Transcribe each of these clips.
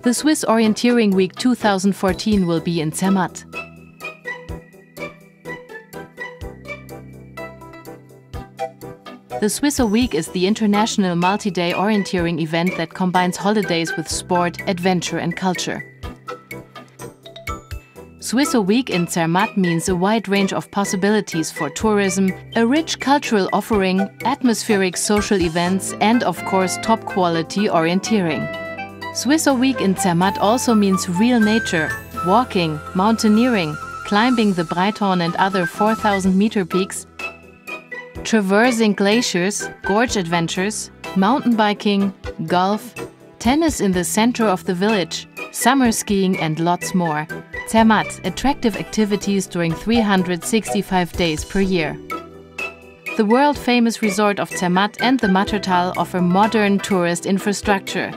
The Swiss Orienteering Week 2014 will be in Zermatt. The Swisser Week is the international multi-day orienteering event that combines holidays with sport, adventure and culture. Swisser Week in Zermatt means a wide range of possibilities for tourism, a rich cultural offering, atmospheric social events and, of course, top-quality orienteering. Swisser Week in Zermatt also means real nature, walking, mountaineering, climbing the Breithorn and other 4,000-meter peaks, traversing glaciers, gorge adventures, mountain biking, golf, tennis in the center of the village, summer skiing and lots more. Zermatt, attractive activities during 365 days per year. The world-famous resort of Zermatt and the Mattertal offer modern tourist infrastructure.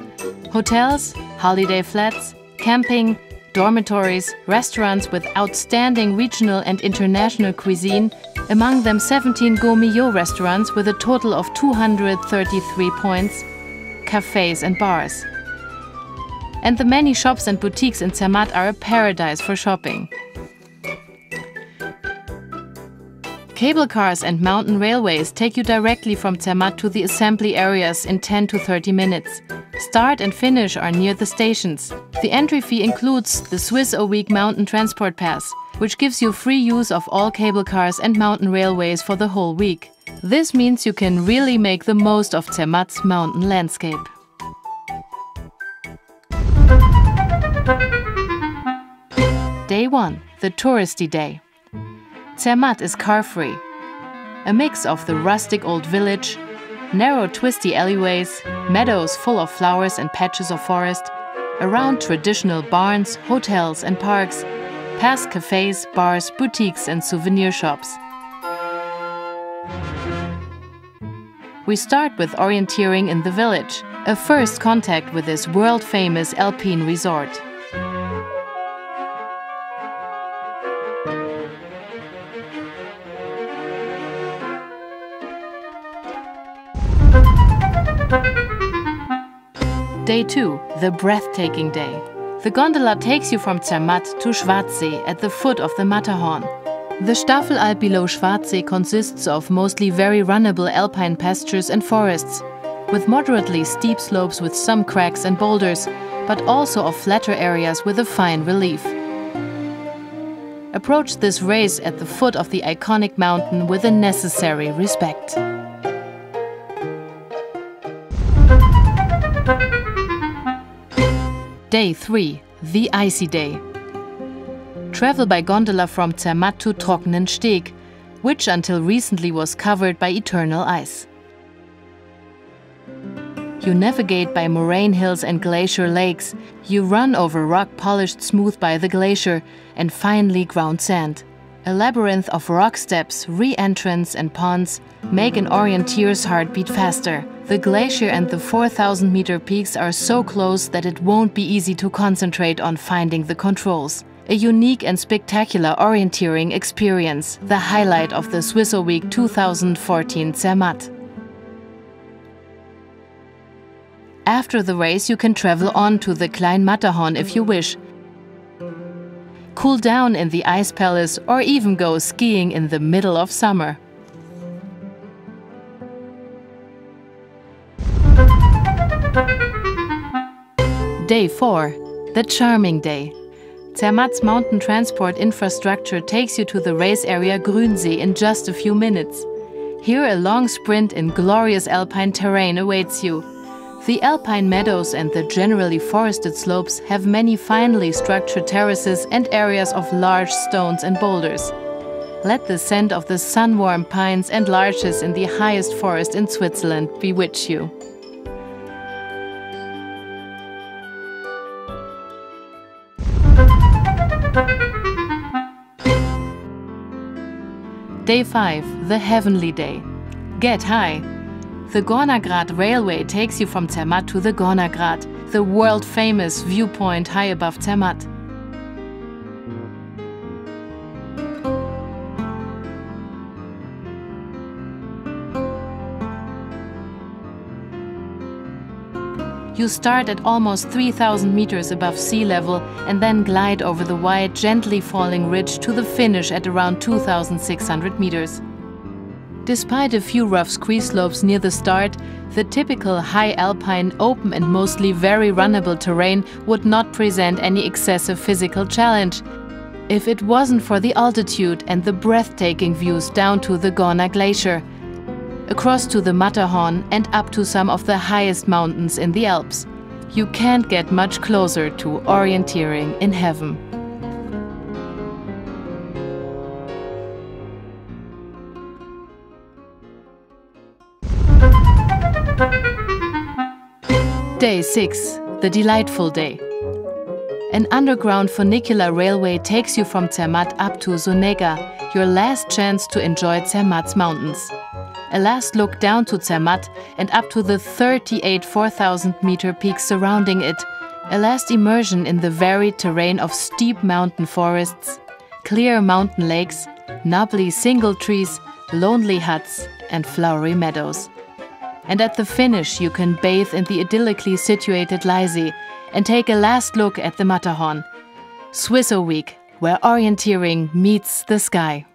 Hotels, holiday flats, camping, dormitories, restaurants with outstanding regional and international cuisine, among them 17 gourmet restaurants with a total of 233 points, cafes and bars. And the many shops and boutiques in Zermatt are a paradise for shopping. Cable cars and mountain railways take you directly from Zermatt to the assembly areas in 10 to 30 minutes. Start and finish are near the stations. The entry fee includes the Swisser Week Mountain Transport Pass, which gives you free use of all cable cars and mountain railways for the whole week. This means you can really make the most of Zermatt's mountain landscape. Day 1, the touristy day. Zermatt is car-free. A mix of the rustic old village, narrow twisty alleyways, meadows full of flowers and patches of forest, around traditional barns, hotels and parks, past cafes, bars, boutiques and souvenir shops. We start with orienteering in the village, a first contact with this world-famous alpine resort. Day 2, the breathtaking day. The gondola takes you from Zermatt to Schwarzsee at the foot of the Matterhorn. The Staffelalp below Schwarzsee consists of mostly very runnable alpine pastures and forests, with moderately steep slopes with some cracks and boulders, but also of flatter areas with a fine relief. Approach this race at the foot of the iconic mountain with the necessary respect. Day 3, the icy day. Travel by gondola from Zermatt to Trockenensteg, which until recently was covered by eternal ice. You navigate by moraine hills and glacier lakes, you run over rock polished smooth by the glacier and finely ground sand. A labyrinth of rock steps, re-entrance and ponds make an orienteer's heart beat faster. The glacier and the 4,000-meter peaks are so close that it won't be easy to concentrate on finding the controls. A unique and spectacular orienteering experience, the highlight of the Swisser Week 2014 Zermatt. After the race, you can travel on to the Klein Matterhorn if you wish, cool down in the Ice Palace or even go skiing in the middle of summer. Day 4, the charming day. Zermatt's mountain transport infrastructure takes you to the race area Grünsee in just a few minutes. Here a long sprint in glorious alpine terrain awaits you. The alpine meadows and the generally forested slopes have many finely structured terraces and areas of large stones and boulders. Let the scent of the sun-warmed pines and larches in the highest forest in Switzerland bewitch you. Day 5, the heavenly day. Get high. The Gornergrat Railway takes you from Zermatt to the Gornergrat, the world-famous viewpoint high above Zermatt. You start at almost 3,000 meters above sea level and then glide over the wide, gently falling ridge to the finish at around 2,600 meters. Despite a few rough ski slopes near the start, the typical high alpine, open and mostly very runnable terrain would not present any excessive physical challenge if it wasn't for the altitude and the breathtaking views down to the Gorner Glacier, across to the Matterhorn and up to some of the highest mountains in the Alps. You can't get much closer to orienteering in heaven. Day 6, the delightful day. An underground funicular railway takes you from Zermatt up to Sonega, your last chance to enjoy Zermatt's mountains. A last look down to Zermatt and up to the 38 4,000-meter peaks surrounding it. A last immersion in the varied terrain of steep mountain forests, clear mountain lakes, knobbly single trees, lonely huts and flowery meadows. And at the finish you can bathe in the idyllically situated Leisee and take a last look at the Matterhorn. Swiss week, where orienteering meets the sky.